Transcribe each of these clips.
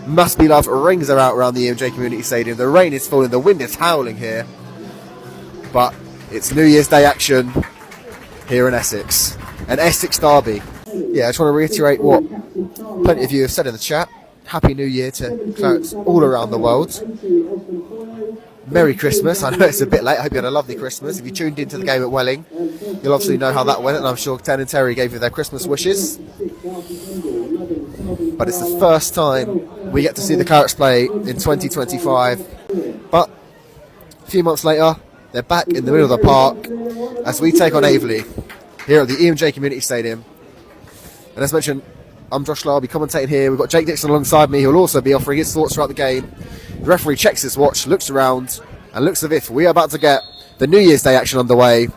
Must Be Love rings are out around the EMJ Community Stadium. The rain is falling, the wind is howling here. But it's New Year's Day action here in Essex. An Essex derby. Yeah, I just want to reiterate what plenty of you have said in the chat. Happy New Year to Clarets all around the world. Merry Christmas. I know it's a bit late. I hope you had a lovely Christmas. If you tuned into the game at Welling, you'll obviously know how that went, and I'm sure Ten and Terry gave you their Christmas wishes. But it's the first time we get to see the Clarets play in 2025. But a few months later, they're back in the middle of the park as we take on Aveley here at the EMJ Community Stadium. And as mentioned, I'm Josh Lowe, I'll be commentating here. We've got Jake Dixon alongside me, who'll also be offering his thoughts throughout the game. The referee checks his watch, looks around, and looks as if we are about to get the New Year's Day action underway.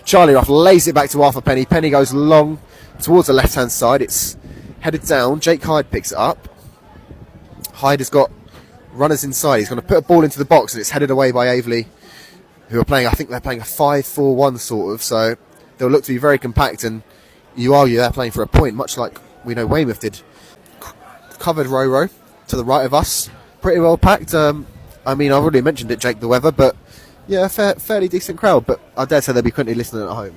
Charlie Ruff lays it back to Arthur Penny. Penny goes long towards the left-hand side. It's headed down. Jake Hyde picks it up. Hyde has got runners inside. He's going to put a ball into the box, and it's headed away by Aveley, who are playing, I think they're playing a 5-4-1 sort of, so they'll look to be very compact, and you argue they're playing for a point, much like we know Weymouth did. Covered row to the right of us. Pretty well packed. I mean, I've already mentioned it, Jake, the weather, but yeah, fairly decent crowd, but I dare say there'll be plenty listening at home.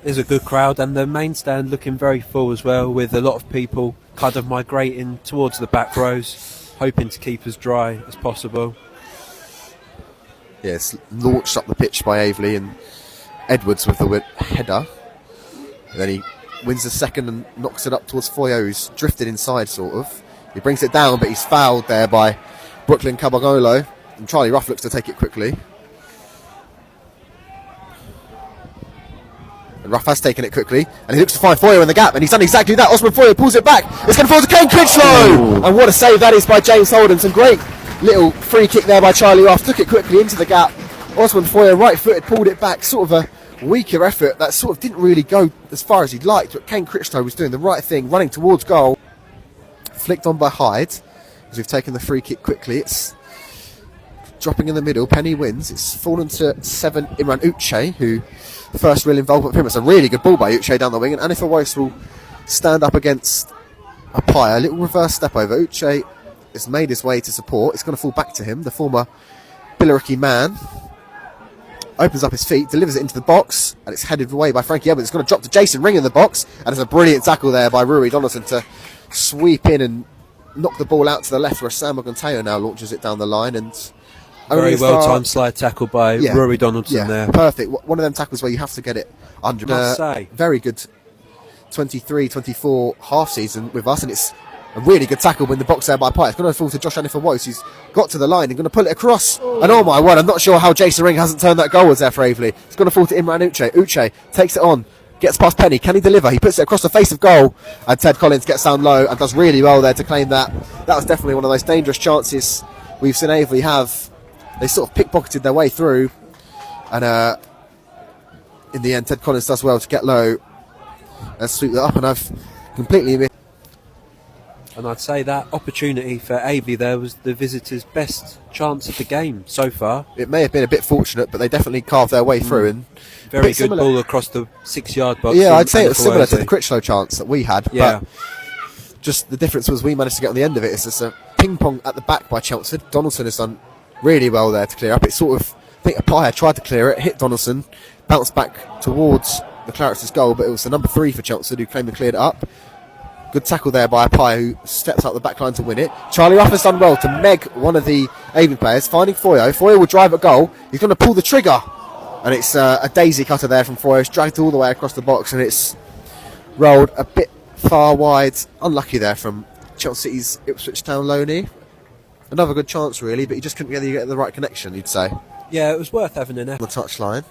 It's a good crowd, and the main stand looking very full as well, with a lot of people kind of migrating towards the back rows, hoping to keep as dry as possible. Yes, launched up the pitch by Aveley, and Edwards with the header. And then he wins the second and knocks it up towards Foyo, who's drifted inside sort of. He brings it down, but he's fouled there by Brooklyn Cabagolo, and Charlie Ruff looks to take it quickly. And Ruff has taken it quickly, and he looks to find Foyo in the gap, and he's done exactly that. Osman Foyo pulls it back. It's going to fall to Kane Critchlow! And what a save that is by James Holden. Some great little free kick there by Charlie Ruff. Took it quickly into the gap. Osman Foyo, right-footed, pulled it back. Sort of a weaker effort that sort of didn't really go as far as he'd liked, but Kane Critchlow was doing the right thing, running towards goal. Flicked on by Hyde, as we've taken the free kick quickly. It's dropping in the middle. Penny wins. It's fallen to 7 Imran Uche, who the first real involvement for him. It's a really good ball by Uche down the wing, and Anifa Weiss will stand up against Apaya. A little reverse step over. Uche has made his way to support. It's going to fall back to him. The former Billericay man opens up his feet, delivers it into the box, and it's headed away by Frankie Edwards. It's going to drop to Jason Ring in the box, and it's a brilliant tackle there by Rui Donaldson to sweep in and knock the ball out to the left, where Sam Mogonteo now launches it down the line. And very well timed slide tackle by Rui Donaldson there. Perfect. One of them tackles where you have to get it under. Must say. Very good 23-24 half season with us, and it's a really good tackle in the box there by Pye. It's going to fall to Josh Anifa-Wose, who's got to the line and going to pull it across. And oh my word, I'm not sure how Jason Ring hasn't turned that goal there for Aveley. It's going to fall to Imran Uche. Uche takes it on, gets past Penny. Can he deliver? He puts it across the face of goal, and Ted Collins gets down low and does really well there to claim that. That was definitely one of the most dangerous chances we've seen Aveley have. They sort of pickpocketed their way through, and in the end Ted Collins does well to get low and sweep that up, and I've completely missed. And I'd say that opportunity for Aveley there was the visitors' best chance of the game so far. It may have been a bit fortunate, but they definitely carved their way through. And very good similar. Ball across the 6-yard box. Yeah, I'd say it was similar to the Critchlow chance that we had. Yeah. But just the difference was we managed to get on the end of it. It's just a ping-pong at the back by Chelmsford. Donaldson has done really well there to clear up. It's sort of, I think Apaya tried to clear it, hit Donaldson, bounced back towards the Clarets' goal, but it was the number 3 for Chelmsford who came and cleared it up. Good tackle there by Apaya, who steps out the back line to win it. Charlie Ruff has done well to meg one of the Avon players, finding Foyo. Foyo will drive at goal. He's going to pull the trigger. And it's a daisy cutter there from Foyo. It's dragged all the way across the box, and it's rolled a bit far wide. Unlucky there from Chelsea City's Ipswich Town loanee. Another good chance, really, but he just couldn't get the right connection, you'd say. Yeah, it was worth having an effort. On the touchline.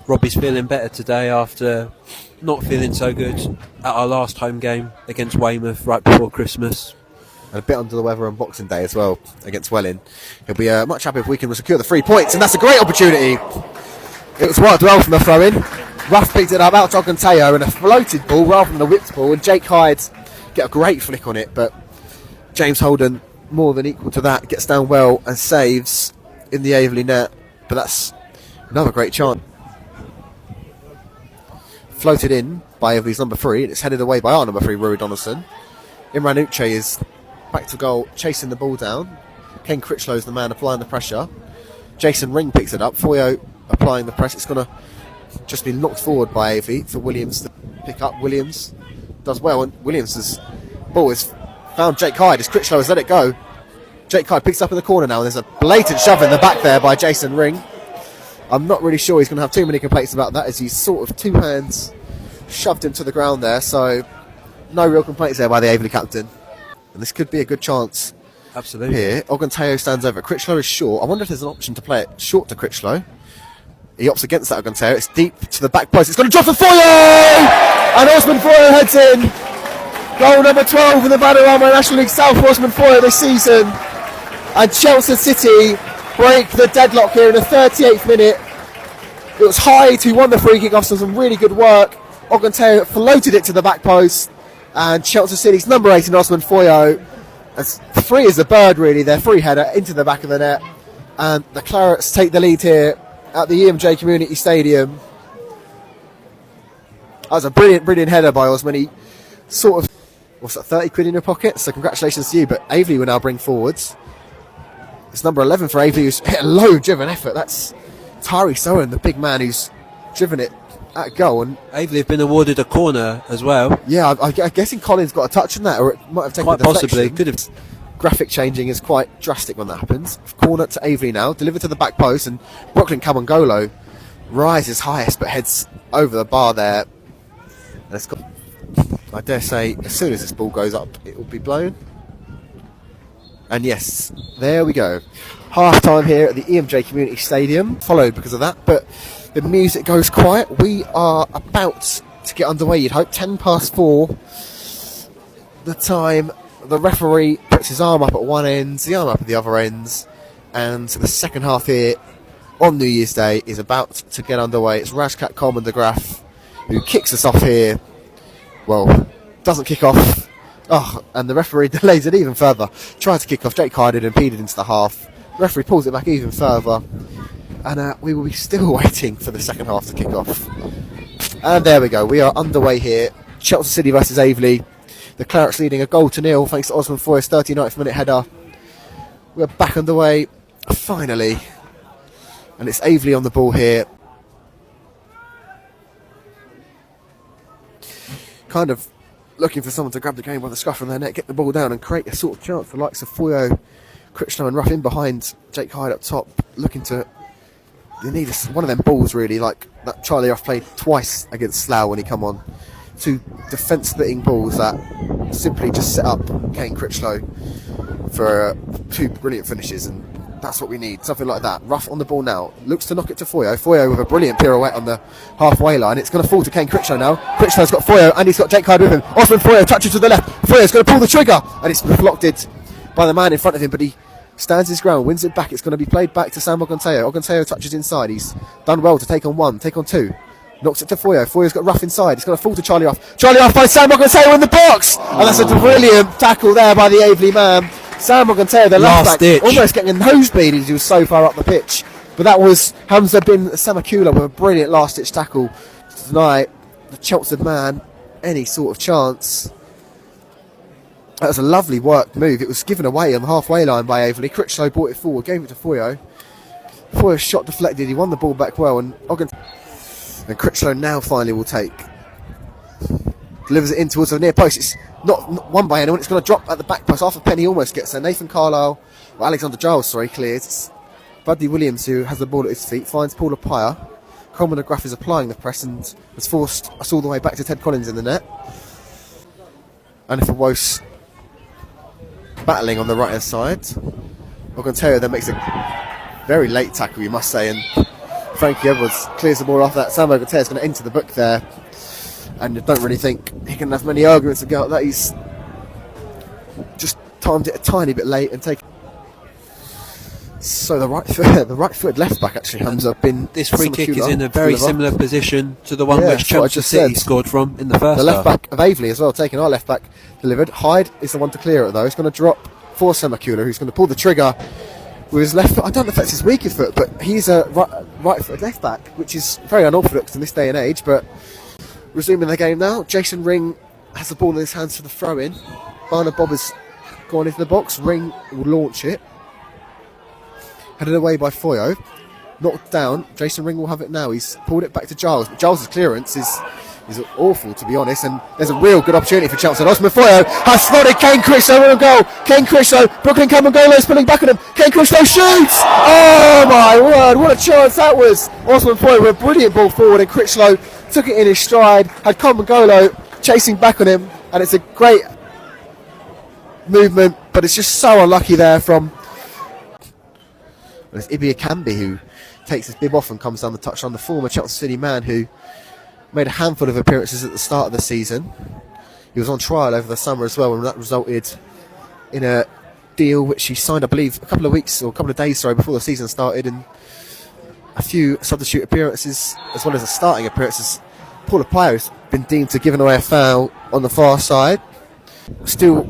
Robbie's feeling better today after not feeling so good at our last home game against Weymouth right before Christmas. And a bit under the weather on Boxing Day as well against Welling. He'll be much happier if we can secure the 3 points, and that's a great opportunity. It was worked well from the throw-in. Ruff picked it up out to Ogunteo and a floated ball rather than a whipped ball, and Jake Hyde get a great flick on it, but James Holden, more than equal to that, gets down well and saves in the Aveley net. But that's another great chance. Floated in by Aveley's number 3, and it's headed away by our number 3, Rui Donaldson. Imran Uche is back to goal, chasing the ball down. Ken Critchlow's the man applying the pressure. Jason Ring picks it up. Foyo applying the press. It's going to just be knocked forward by Aveley for Williams to pick up. Williams does well, and Williams' ball has found Jake Hyde as Critchlow has let it go. Jake Hyde picks up in the corner now, and there's a blatant shove in the back there by Jason Ring. I'm not really sure he's going to have too many complaints about that, as he's sort of two hands shoved him to the ground there, so no real complaints there by the Aveley captain. And this could be a good chance. Absolutely. Here, Oganteo stands over. Critchlow is short. I wonder if there's an option to play it short to Critchlow. He opts against that, Oganteo. It's deep to the back post. It's going to drop for Foyo! And Osman Foyo heads in. Goal number 12 in the Vanarama National League South for Osman Foyo this season. And Chelsea City break the deadlock here in the 38th minute. It was Hyde who won the free kick after some really good work. Oganteo floated it to the back post. And Chelsea City's number 8 in Osman Foyo, as free as a bird really, their free header into the back of the net. And the Clarets take the lead here at the EMJ Community Stadium. That was a brilliant header by Osman. He sort of, what's that, 30 quid in your pocket? So congratulations to you, but Aveley will now bring forwards. It's number 11 for Aveley, who's hit a low driven effort. That's Tari Sohan, the big man who's driven it at goal. And Aveley have been awarded a corner as well. yeah, I'm guessing Collins got a touch on that, or it might have taken Quite a deflection. possibly, could have. Graphic changing is quite drastic when that happens. Corner to Aveley now, delivered to the back post, and Brooklyn Kabongolo rises highest but heads over the bar there. And it's got, I dare say, as soon as this ball goes up, it will be blown. And yes, there we go. Half time here at the EMJ Community Stadium, followed because of that, but the music goes quiet. We are about to get underway, you'd hope. 4:10 the time. The referee puts his arm up at one end, the arm up at the other ends, and the second half here on New Year's Day is about to get underway. It's Rajkat Coleman de Graaf who kicks us off here. Well, doesn't kick off. Oh, and the referee delays it even further. Tries to kick off. Jake Hyde had impeded into the half. The referee pulls it back even further. And we will be still waiting for the second half to kick off. And there we go. We are underway here. Chelsea City versus Aveley. The Clarets leading 1-0 thanks to Osman Foyo's 39th minute header. We're back underway, finally. And it's Aveley on the ball here. Kind of looking for someone to grab the game by the scruff of their neck, get the ball down and create a sort of chance for the likes of Foyo, Critchlow and Ruff in behind Jake Hyde up top. Looking to... They need one of them balls really, like that Charlie Ruff played twice against Slough when he come on. Two defence-splitting balls that simply just set up Kane Critchlow for two brilliant finishes, and that's what we need, something like that. Ruff on the ball now, looks to knock it to Foyo. Foyo with a brilliant pirouette on the halfway line. It's going to fall to Kane Critchlow now. Critchlow's got Foyo and he's got Jake Hyde with him. Osman Foyo touches to the left. Foyo's going to pull the trigger, and it's blocked it by the man in front of him, but he stands his ground, wins it back. It's going to be played back to Sam Oganteo. Oganteo touches inside. He's done well to take on one, take on two. Knocks it to Foyo. Foyo's got Ruff inside. It's going to fall to Charlie Ruff. Charlie Ruff finds Sam Oganteo in the box! And that's a brilliant tackle there by the Aveley man. Sam Oganteo, the left back, almost getting a nosebleed as he was so far up the pitch. But that was Hamza bin Samakula with a brilliant last-ditch tackle to deny the Chelsea man any sort of chance. That was a lovely worked move. It was given away on the halfway line by Aveley. Critchlow brought it forward, gave it to Foyo. Foyo's shot deflected. He won the ball back well, and Critchlow now finally will take. Delivers it in towards the near post. It's not won by anyone. It's going to drop at the back post. Arthur Penny almost gets there. Nathan Carlisle, or Alexander Giles, sorry, clears. It's Buddy Williams who has the ball at his feet, finds Paul Apaya. Coleman de Graaf is applying the press and has forced us all the way back to Ted Collins in the net. And if a Wos battling on the right hand side. Oganteo then makes a very late tackle, you must say, and Frankie Edwards clears the ball off that. Sam Oganteo is going to enter the book there, and I don't really think he can have many arguments about that. He's just timed it a tiny bit late and taken. So the right foot left back actually comes up in. This free kick is in a very similar position to the one which Chelsea City scored from in the first half. The left back of Aveley as well, taking our left back delivered. Hyde is the one to clear it though. It's going to drop for Semakula, who's going to pull the trigger with his left foot. I don't know if that's his weakest foot, but he's a right foot left back, which is very unorthodox in this day and age. But resuming the game now, Jason Ring has the ball in his hands for the throw in. Barnard Bob has gone into the box. Ring will launch it. Headed away by Foyo. Knocked down. Jason Ring will have it now. He's pulled it back to Giles. But Giles' clearance is awful, to be honest. And there's a real good opportunity for Chelsea. Osman Foyo has spotted Kane Critchlow on goal. Kane Critchlow, Brooklyn Kamangolo is pulling back on him. Kane Critchlow shoots! Oh my word, what a chance that was. Osman Foyo with a brilliant ball forward, and Critchlow took it in his stride. Had Kamangolo chasing back on him, and it's a great movement, but it's just so unlucky there from... It's Ibi Akambi who takes his bib off and comes down the touchline, the former Chelsea City man who made a handful of appearances at the start of the season. He was on trial over the summer as well, and that resulted in a deal which he signed, I believe, a couple of days before the season started, and a few substitute appearances as well as the starting appearances. Paul Apayo has been deemed to have given away a foul on the far side. Still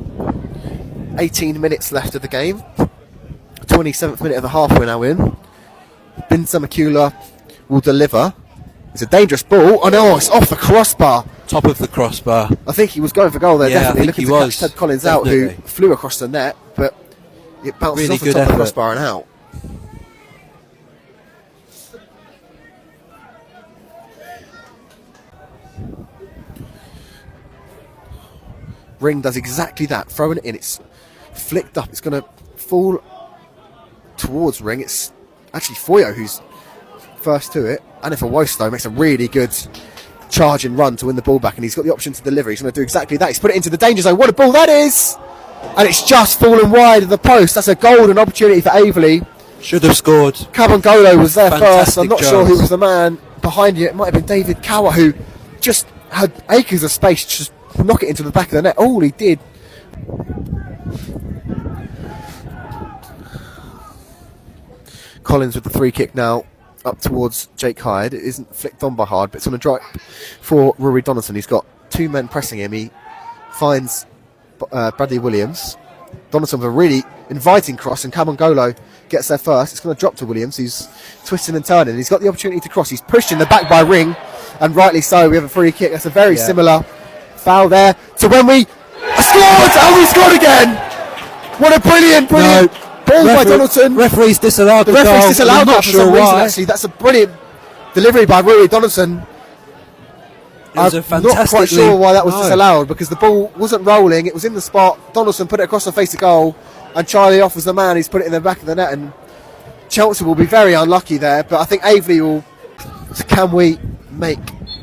18 minutes left of the game. 27th minute of the half we're now in. Bin Samakula will deliver. It's a dangerous ball. Oh no, it's off the crossbar. Top of the crossbar. I think he was going for goal there, Yeah, definitely. I think Looking he to was. catch Ted Collins Definitely. out, who flew across the net, but it bounced Really off the good top of the effort. crossbar and out. Ring does exactly that, throwing it in. It's flicked up. It's going to fall towards Ring. It's actually Foyo who's first to it. And if Wostow makes a really good charge and run to win the ball back, and he's got the option to deliver. He's going to do exactly that. He's put it into the danger zone. What a ball that is! And it's just fallen wide of the post. That's a golden opportunity for Aveley. Should have scored. Cabangolo was there Fantastic first. I'm not chance. sure who was the man behind you. It might have been David Cower, who just had acres of space to just knock it into the back of the net. All he did. Collins with the free kick now up towards Jake Hyde. It isn't flicked on by Hyde, but it's on a drop for Rory Donaldson. He's got two men pressing him. He finds Bradley Williams. Donaldson with a really inviting cross, and Kamangolo gets there first. It's going to drop to Williams, who's twisting and turning. He's got the opportunity to cross. He's pushed in the back by Ring, and rightly so. We have a free kick. That's a very similar foul there to when we scored, and we scored again. What a brilliant ball by Donaldson. Referee's disallowed the goal. Referee's disallowed I'm that not for sure some reason, why. actually. That's a brilliant delivery by Rory Donaldson. It was a I'm not quite fantastically- sure why that was No. disallowed, because the ball wasn't rolling. It was in the spot. Donaldson put it across the face of goal, and Charlie Off was the man who's put it in the back of the net. And Chelsea will be very unlucky there. But I think Aveley will. Can we make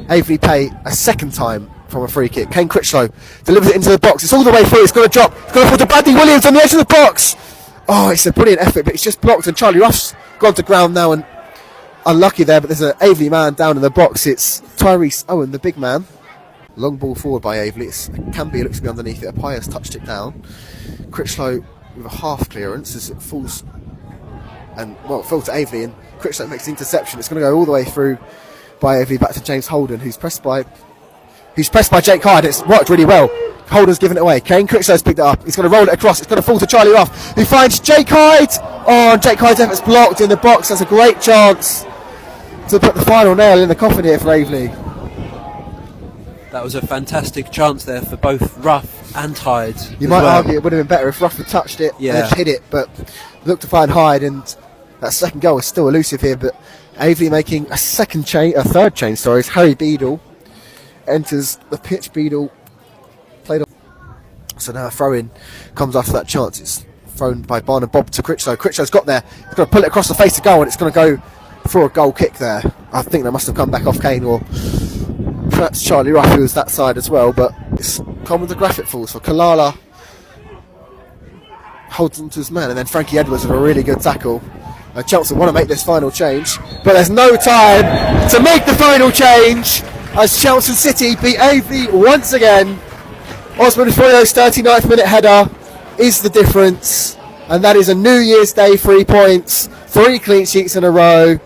Aveley pay a second time from a free kick? Kane Critchlow delivers it into the box. It's all the way through. It's going to drop. It's going to fall to Bradley Williams on the edge of the box. Oh, it's a brilliant effort, but it's just blocked. And Charlie Ruff's gone to ground now, and unlucky there. But there's an Aveley man down in the box. It's Tyrese Owen, the big man. Long ball forward by Aveley. It can be, looks to be underneath it. Apayo's touched it down. Critchlow with a half clearance as it falls, and well, it fell to Aveley, and Critchlow makes the interception. It's going to go all the way through by Aveley back to James Holden, who's pressed by Jake Hyde. It's worked really well. Holden's given it away. Kane Critchlow's picked it up. He's going to roll it across. It's going to fall to Charlie Ruff, who finds Jake Hyde. Oh, and Jake Hyde's effort's blocked in the box. That's a great chance to put the final nail in the coffin here for Aveley. That was a fantastic chance there for both Ruff and Hyde. You might argue it would have been better if Ruff had touched it and had hit it, but looked to find Hyde, and that second goal is still elusive here. But Aveley making a third change. As Harry Beadle enters the pitch. Beadle played on. So now a throw-in comes after that chance. It's thrown by Barnum Bob to Critchlow. Critchlow's got there. He's going to pull it across the face of goal, and it's going to go for a goal kick there. I think they must have come back off Kane, or perhaps Charlie Ruff, who was that side as well. But it's common to graphic falls. So Kalala holds on to his man, and then Frankie Edwards with a really good tackle. Chelsea want to make this final change, but there's no time to make the final change as Chelsea City beat Aveley once again. Osman Foyo's 39th minute header is the difference, and that is a New Year's Day 3 points, 3 clean sheets in a row.